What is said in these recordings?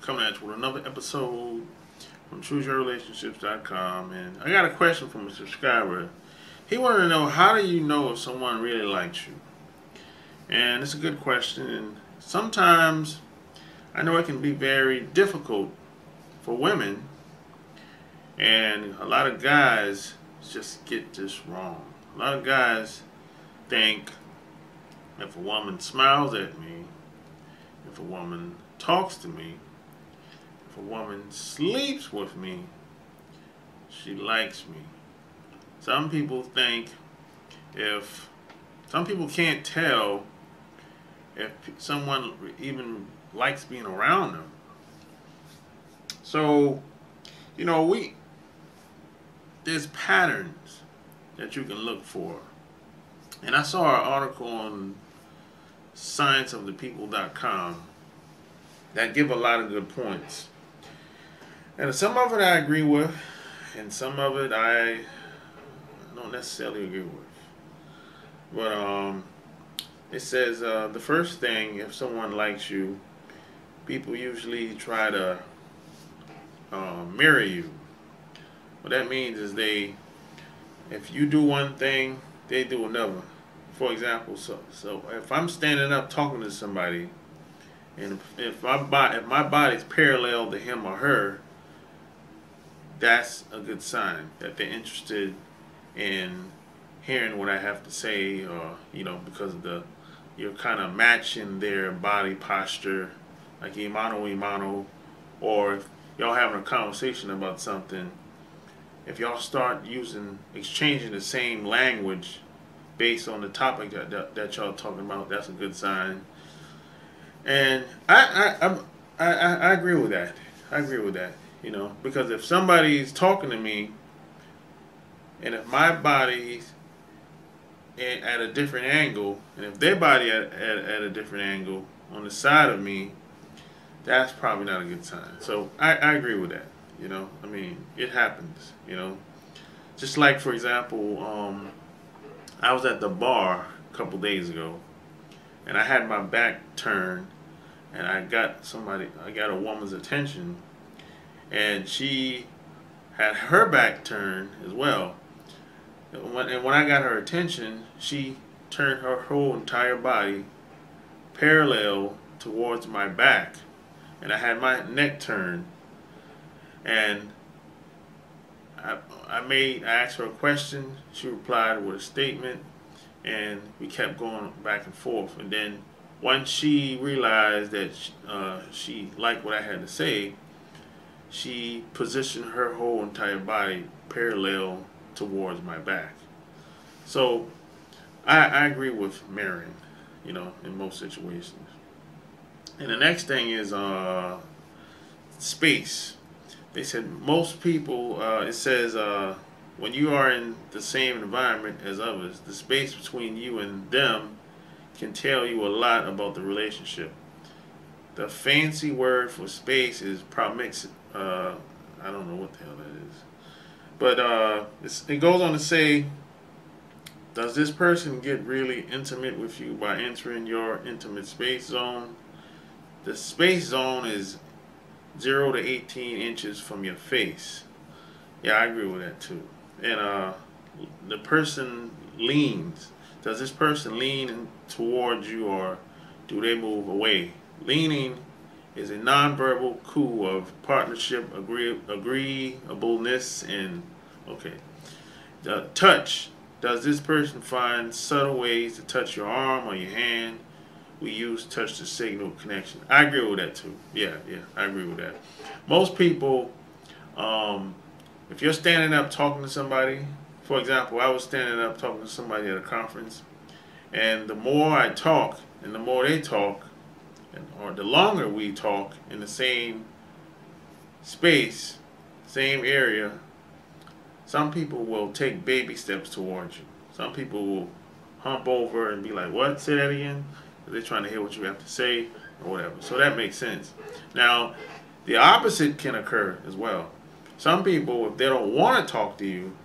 coming at you with another episode from ChooseYourRelationships.com. And I got a question from a subscriber. He wanted to know, how do you know if someone really likes you? And it's a good question. And sometimes I know it can be very difficult for women, and a lot of guys just get this wrong. A lot of guys think if a woman smiles at me, if a woman talks to me, if a woman sleeps with me, she likes me. Some people can't tell if someone even likes being around them. So, there's patterns that you can look for. And I saw an article on scienceofthepeople.com that give a lot of good points. And some of it I agree with, and some of it I don't necessarily agree with. But it says the first thing, if someone likes you, people usually try to mirror you. What that means is if you do one thing, they do another. For example, so if I'm standing up talking to somebody, and if my body's parallel to him or her, that's a good sign that they're interested in hearing what I have to say, or because you're kind of matching their body posture, like imano, or if y'all having a conversation about something, if y'all start exchanging the same language based on the topic that y'all talking about, that's a good sign. And I agree with that. I agree with that. Because if somebody's talking to me, and if my body's at a different angle, and if their body at a different angle on the side of me, that's probably not a good sign. So I agree with that. It happens. Just like, for example, I was at the bar a couple days ago, and I had my back turned, and I got a woman's attention, and she had her back turned as well. And when I got her attention, she turned her whole entire body parallel towards my back, and I had my neck turned, and I asked her a question. She replied with a statement, and we kept going back and forth. And then once she realized that she liked what I had to say, she positioned her whole entire body parallel towards my back. So I agree with mirroring, in most situations. And the next thing is space. They said most people, it says when you are in the same environment as others, the space between you and them can tell you a lot about the relationship. The fancy word for space is proximity. I don't know what the hell that is. But it goes on to say, does this person get really intimate with you by entering your intimate space zone? The space zone is 0 to 18 inches from your face. Yeah, I agree with that too. And the person leans. Does this person lean towards you, or do they move away? Leaning is a nonverbal cue of partnership, agreeableness, and the touch. Does this person find subtle ways to touch your arm or your hand? We use touch to signal connection. I agree with that too. Yeah, I agree with that. Most people, if you're standing up talking to somebody, for example, I was standing up talking to somebody at a conference, and the more I talk and the more they talk, or the longer we talk in the same space, same area, some people will take baby steps towards you. Some people will hump over and be like, what? Say that again? They're trying to hear what you have to say or whatever. So that makes sense. Now, the opposite can occur as well. Some people, if they don't want to talk to you,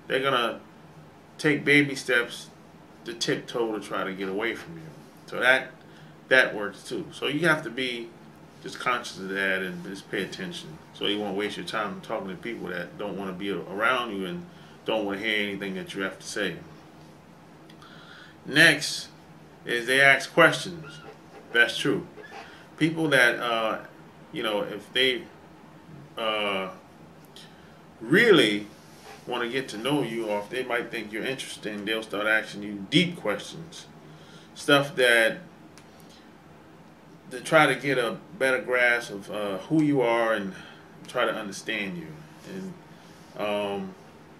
they're going to take baby steps to tiptoe to try to get away from you. So that works too. So you have to be just conscious of that and just pay attention. So you won't waste your time talking to people that don't want to be around you and don't want to hear anything that you have to say. Next is they ask questions. That's true. People that, if they really want to get to know you, or if they might think you're interesting, they'll start asking you deep questions. Stuff that to try to get a better grasp of who you are and try to understand you. And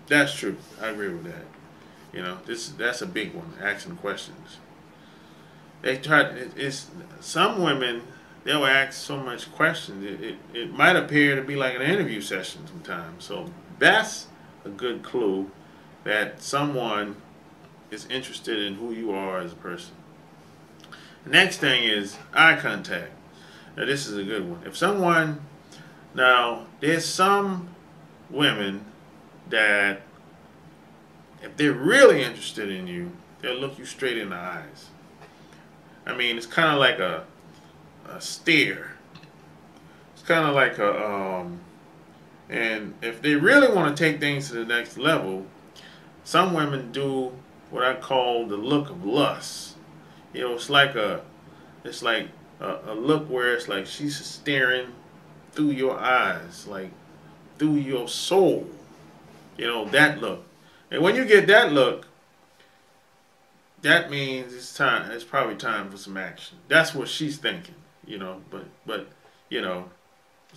that's true. I agree with that. That's a big one, asking questions. Some women, they'll ask so much questions, it might appear to be like an interview session sometimes. So that's a good clue that someone is interested in who you are as a person. The next thing is eye contact. Now this is a good one. There's some women that if they're really interested in you, they'll look you straight in the eyes. I mean, it's kind of like a stare. It's kind of like and if they really want to take things to the next level, some women do what I call the look of lust. It's like a look where it's like she's staring through your eyes, like through your soul. That look. And when you get that look, that means it's time. It's probably time for some action. That's what she's thinking. But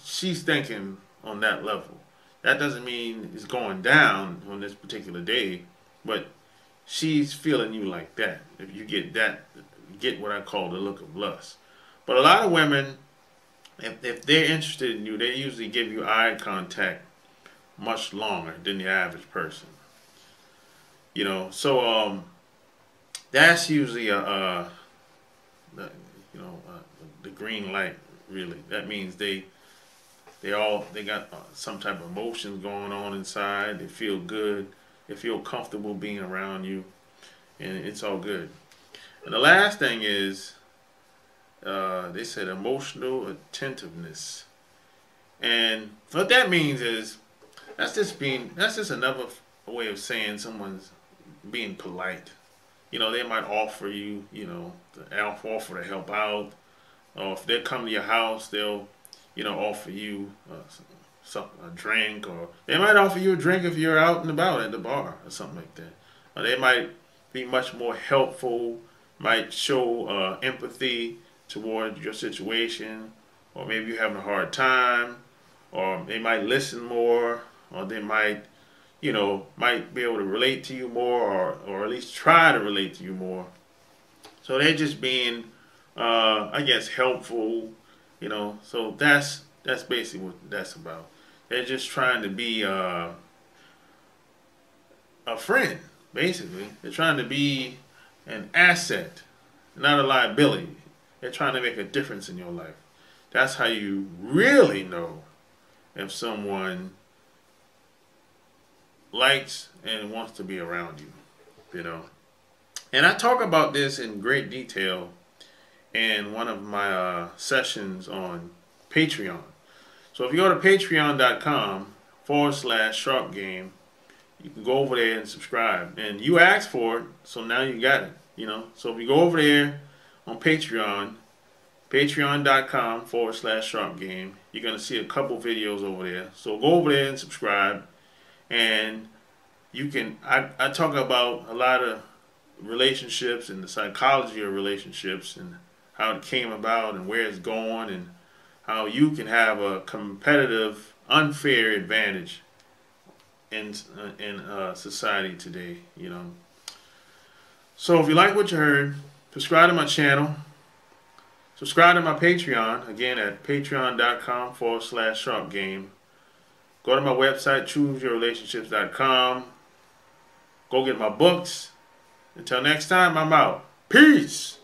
she's thinking on that level. That doesn't mean it's going down on this particular day, but she's feeling you like that. If you get that, get what I call the look of lust. But a lot of women, if they're interested in you, they usually give you eye contact much longer than the average person. So that's usually the green light. Really, that means they got some type of emotions going on inside. They feel good. They feel comfortable being around you, and it's all good. And the last thing is, they said emotional attentiveness, and what that means is that's just another way of saying someone's being polite. They might offer you, offer to help out, or if they come to your house, they'll, offer you a drink, or they might offer you a drink if you're out and about at the bar or something like that. Or they might be much more helpful, might show empathy toward your situation, or maybe you're having a hard time, or they might listen more, or they might might be able to relate to you more, or at least try to relate to you more. So they're just being, I guess, helpful, So that's basically what that's about. They're just trying to be a friend, basically. They're trying to be an asset, not a liability. They're trying to make a difference in your life. That's how you really know if someone likes and wants to be around you, And I talk about this in great detail in one of my sessions on Patreon. So if you go to patreon.com/Sharp Game, you can go over there and subscribe. And you asked for it, so now you got it, So if you go over there on Patreon, patreon.com/Sharp Game, you're going to see a couple videos over there. So go over there and subscribe. And you can, I talk about a lot of relationships and the psychology of relationships and how it came about and where it's going and how you can have a competitive, unfair advantage in society today, So if you like what you heard, subscribe to my channel. Subscribe to my Patreon, again at patreon.com/Sharp Game. Go to my website, chooseyourrelationships.com. Go get my books. Until next time, I'm out. Peace.